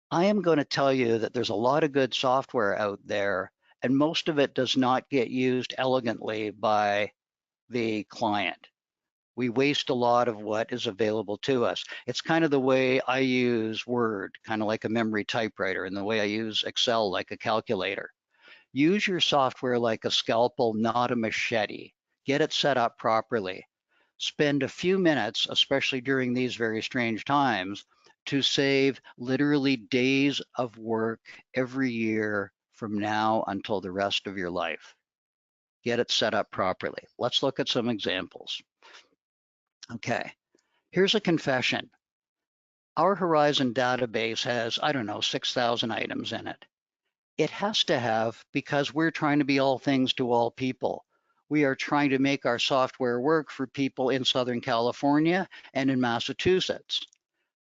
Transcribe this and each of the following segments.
I am going to tell you that there's a lot of good software out there, and most of it does not get used elegantly by the client. We waste a lot of what is available to us. It's kind of the way I use Word, kind of like a memory typewriter, and the way I use Excel like a calculator. Use your software like a scalpel, not a machete. Get it set up properly. Spend a few minutes, especially during these very strange times, to save literally days of work every year from now until the rest of your life. Get it set up properly. Let's look at some examples. Okay, here's a confession. Our Horizon database has, I don't know, 6,000 items in it. It has to have, because we're trying to be all things to all people. We are trying to make our software work for people in Southern California and in Massachusetts.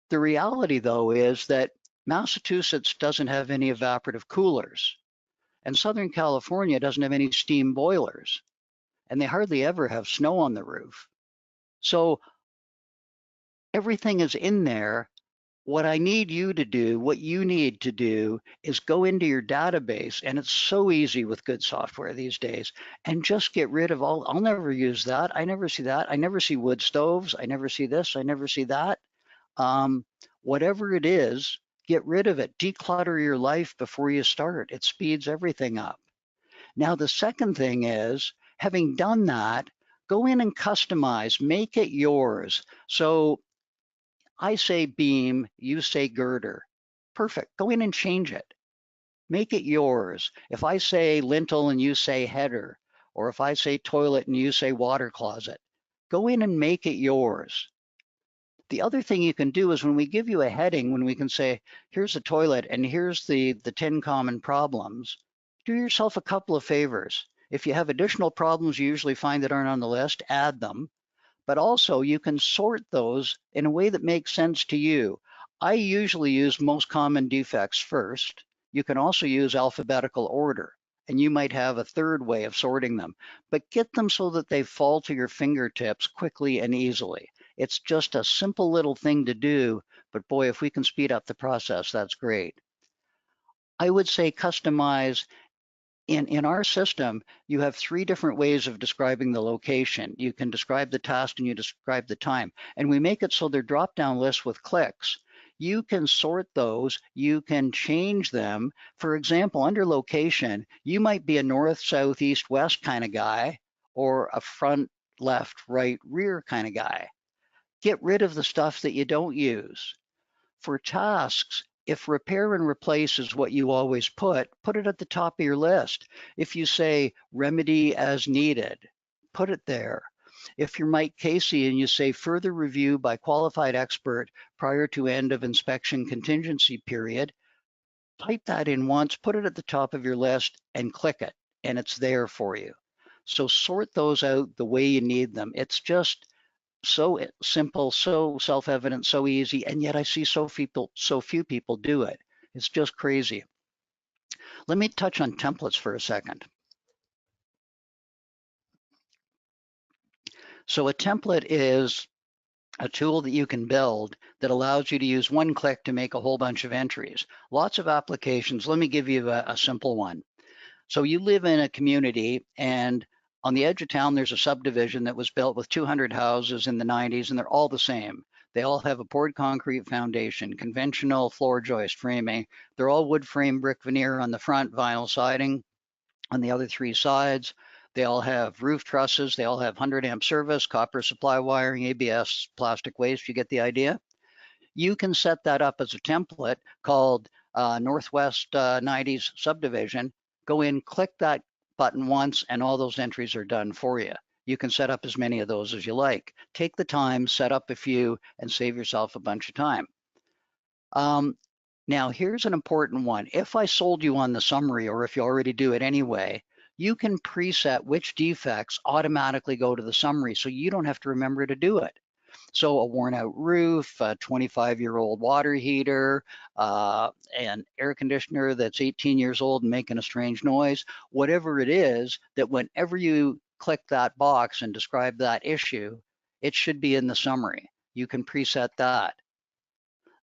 The reality, though, is that Massachusetts doesn't have any evaporative coolers, and Southern California doesn't have any steam boilers, and they hardly ever have snow on the roof. So everything is in there. What I need you to do, what you need to do is go into your database, and it's so easy with good software these days, and just get rid of all. I'll never use that. I never see that. I never see wood stoves. I never see this. I never see that. Whatever it is, get rid of it. Declutter your life before you start. It speeds everything up. Now, the second thing is, having done that, go in and customize, make it yours. So I say beam, you say girder. Perfect. Go in and change it. Make it yours. If I say lintel and you say header, or if I say toilet and you say water closet, go in and make it yours. The other thing you can do is when we give you a heading, when we can say, here's a toilet and here's the 10 common problems, do yourself a couple of favors. If you have additional problems you usually find that aren't on the list, add them. But also you can sort those in a way that makes sense to you. I usually use most common defects first. You can also use alphabetical order, and you might have a third way of sorting them, but get them so that they fall to your fingertips quickly and easily. It's just a simple little thing to do, but boy, if we can speed up the process, that's great. I would say customize. In our system, you have 3 different ways of describing the location. You can describe the task and you describe the time. And we make it so they're drop-down lists with clicks. You can sort those, you can change them. For example, under location, you might be a north, south, east, west kind of guy, or a front, left, right, rear kind of guy. Get rid of the stuff that you don't use. For tasks, if repair and replace is what you always put it at the top of your list. If you say remedy as needed, put it there. If you're Mike Casey and you say further review by qualified expert prior to end of inspection contingency period, type that in once, put it at the top of your list and click it, and it's there for you. So sort those out the way you need them. It's just so simple, so self-evident, so easy, and yet I see so few people do it. It's just crazy. Let me touch on templates for a second. So a template is a tool that you can build that allows you to use one click to make a whole bunch of entries. Lots of applications. Let me give you a simple one. So you live in a community, and on the edge of town, there's a subdivision that was built with 200 houses in the 90s, and they're all the same. They all have a poured concrete foundation, conventional floor joist framing. They're all wood frame brick veneer on the front, vinyl siding on the other 3 sides. They all have roof trusses. They all have 100 amp service, copper supply wiring, ABS, plastic waste. You get the idea? You can set that up as a template called Northwest 90s subdivision. Go in, click that button once, and all those entries are done for you. You can set up as many of those as you like. Take the time, set up a few, and save yourself a bunch of time. Now, here's an important one. If I sold you on the summary, or if you already do it anyway, you can preset which defects automatically go to the summary, so you don't have to remember to do it. So a worn out roof, a 25-year-old water heater, an air conditioner that's 18 years old and making a strange noise, whatever it is, that whenever you click that box and describe that issue, it should be in the summary. You can preset that.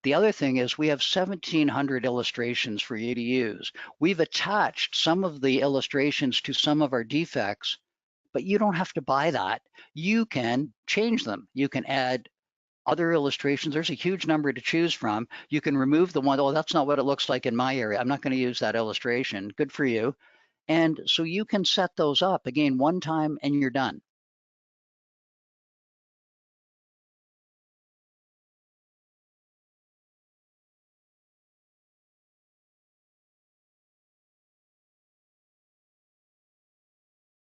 The other thing is we have 1,700 illustrations for you to use. We've attached some of the illustrations to some of our defects, but you don't have to buy that. You can change them. You can add other illustrations. There's a huge number to choose from. You can remove the one, oh, that's not what it looks like in my area. I'm not going to use that illustration. Good for you. And so you can set those up again one time and you're done.